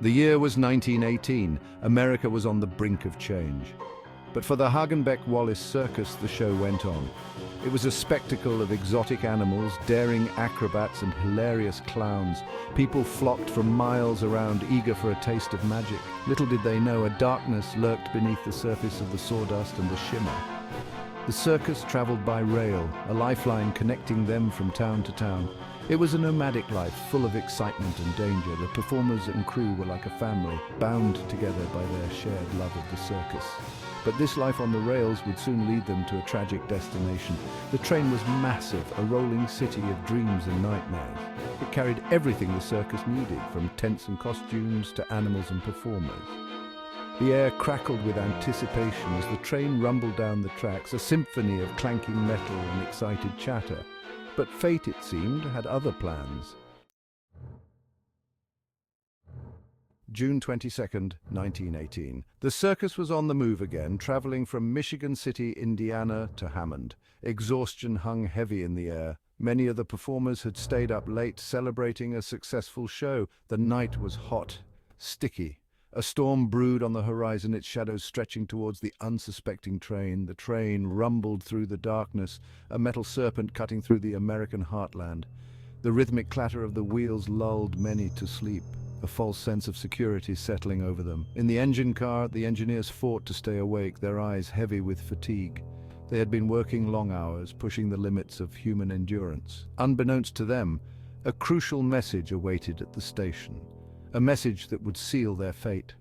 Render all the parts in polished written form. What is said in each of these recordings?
The year was 1918. America was on the brink of change. But for the Hagenbeck Wallace Circus, the show went on. It was a spectacle of exotic animals, daring acrobats and hilarious clowns. People flocked from miles around, eager for a taste of magic. Little did they know, a darkness lurked beneath the surface of the sawdust and the shimmer. The circus traveled by rail, a lifeline connecting them from town to town. It was a nomadic life, full of excitement and danger. The performers and crew were like a family, bound together by their shared love of the circus. But this life on the rails would soon lead them to a tragic destination. The train was massive, a rolling city of dreams and nightmares. It carried everything the circus needed, from tents and costumes to animals and performers. The air crackled with anticipation as the train rumbled down the tracks, a symphony of clanking metal and excited chatter. But fate, it seemed, had other plans. June 22nd, 1918. The circus was on the move again, traveling from Michigan City, Indiana to Hammond. Exhaustion hung heavy in the air. Many of the performers had stayed up late, celebrating a successful show. The night was hot, sticky. A storm brewed on the horizon, its shadows stretching towards the unsuspecting train. The train rumbled through the darkness, a metal serpent cutting through the American heartland. The rhythmic clatter of the wheels lulled many to sleep, a false sense of security settling over them. In the engine car, the engineers fought to stay awake, their eyes heavy with fatigue. They had been working long hours, pushing the limits of human endurance. Unbeknownst to them, a crucial message awaited at the station. A message that would seal their fate.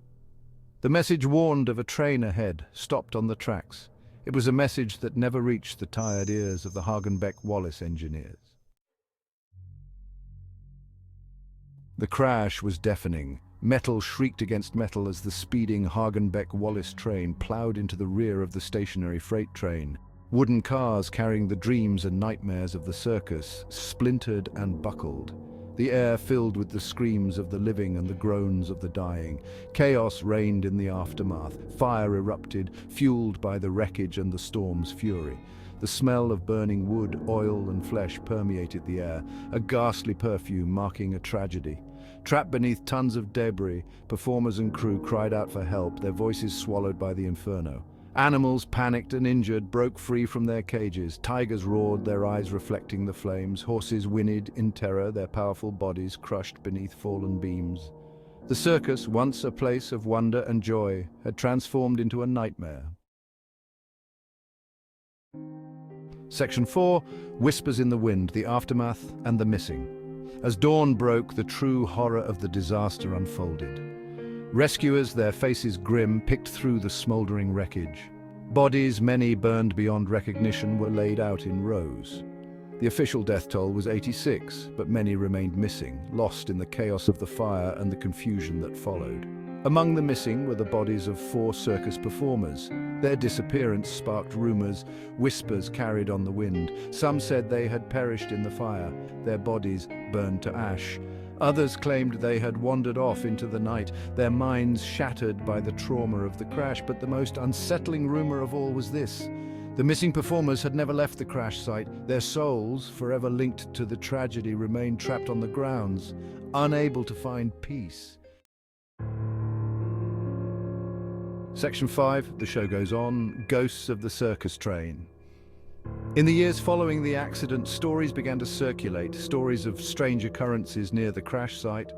The message warned of a train ahead, stopped on the tracks. It was a message that never reached the tired ears of the Hagenbeck Wallace engineers. The crash was deafening. Metal shrieked against metal as the speeding Hagenbeck Wallace train plowed into the rear of the stationary freight train. Wooden cars carrying the dreams and nightmares of the circus splintered and buckled. The air filled with the screams of the living and the groans of the dying. Chaos reigned in the aftermath. Fire erupted, fueled by the wreckage and the storm's fury. The smell of burning wood, oil, and flesh permeated the air, a ghastly perfume marking a tragedy. Trapped beneath tons of debris, performers and crew cried out for help, their voices swallowed by the inferno. Animals, panicked and injured, broke free from their cages. Tigers roared, their eyes reflecting the flames. Horses whinnied in terror, their powerful bodies crushed beneath fallen beams. The circus, once a place of wonder and joy, had transformed into a nightmare. Section 4, Whispers in the Wind, the Aftermath and the Missing. As dawn broke, the true horror of the disaster unfolded. Rescuers, their faces grim, picked through the smoldering wreckage. Bodies, many burned beyond recognition, were laid out in rows. The official death toll was 86, but many remained missing, lost in the chaos of the fire and the confusion that followed. Among the missing were the bodies of 4 circus performers. Their disappearance sparked rumors, whispers carried on the wind. Some said they had perished in the fire, their bodies burned to ash. Others claimed they had wandered off into the night, their minds shattered by the trauma of the crash. But the most unsettling rumor of all was this: the missing performers had never left the crash site. Their souls, forever linked to the tragedy, remained trapped on the grounds, unable to find peace. Section 5, the show goes on, Ghosts of the Circus Train. In the years following the accident, stories began to circulate, stories of strange occurrences near the crash site.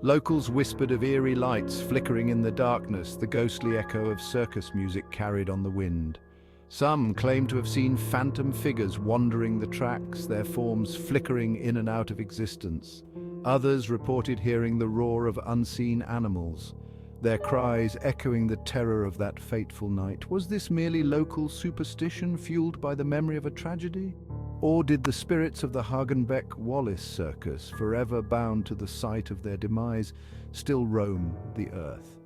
Locals whispered of eerie lights flickering in the darkness, the ghostly echo of circus music carried on the wind. Some claimed to have seen phantom figures wandering the tracks, their forms flickering in and out of existence. Others reported hearing the roar of unseen animals, their cries echoing the terror of that fateful night. Was this merely local superstition fueled by the memory of a tragedy? Or did the spirits of the Hagenbeck Wallace Circus, forever bound to the site of their demise, still roam the earth?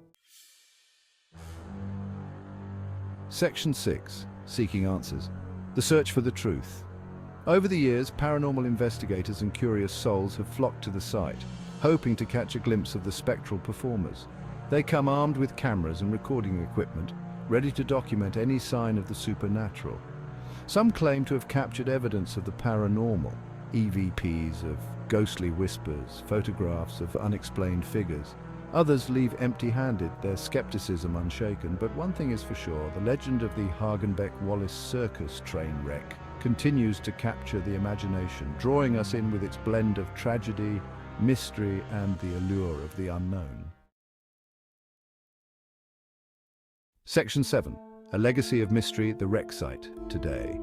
Section 6, Seeking Answers. The Search for the Truth. Over the years, paranormal investigators and curious souls have flocked to the site, hoping to catch a glimpse of the spectral performers. They come armed with cameras and recording equipment, ready to document any sign of the supernatural. Some claim to have captured evidence of the paranormal, EVPs of ghostly whispers, photographs of unexplained figures. Others leave empty-handed, their skepticism unshaken. But one thing is for sure, the legend of the Hagenbeck Wallace Circus train wreck continues to capture the imagination, drawing us in with its blend of tragedy, mystery, and the allure of the unknown. Section 7. A legacy of mystery at the wreck site today.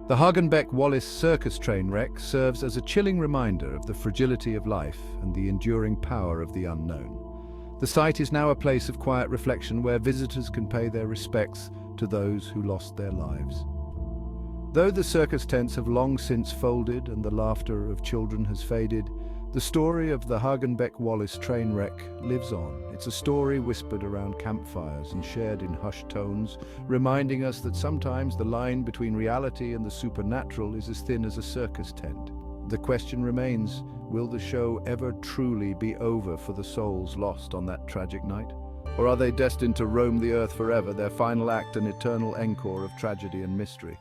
The Hagenbeck Wallace Circus train wreck serves as a chilling reminder of the fragility of life and the enduring power of the unknown. The site is now a place of quiet reflection where visitors can pay their respects to those who lost their lives. Though the circus tents have long since folded and the laughter of children has faded, the story of the Hagenbeck Wallace train wreck lives on. It's a story whispered around campfires and shared in hushed tones, reminding us that sometimes the line between reality and the supernatural is as thin as a circus tent. The question remains, will the show ever truly be over for the souls lost on that tragic night? Or are they destined to roam the earth forever, their final act an eternal encore of tragedy and mystery?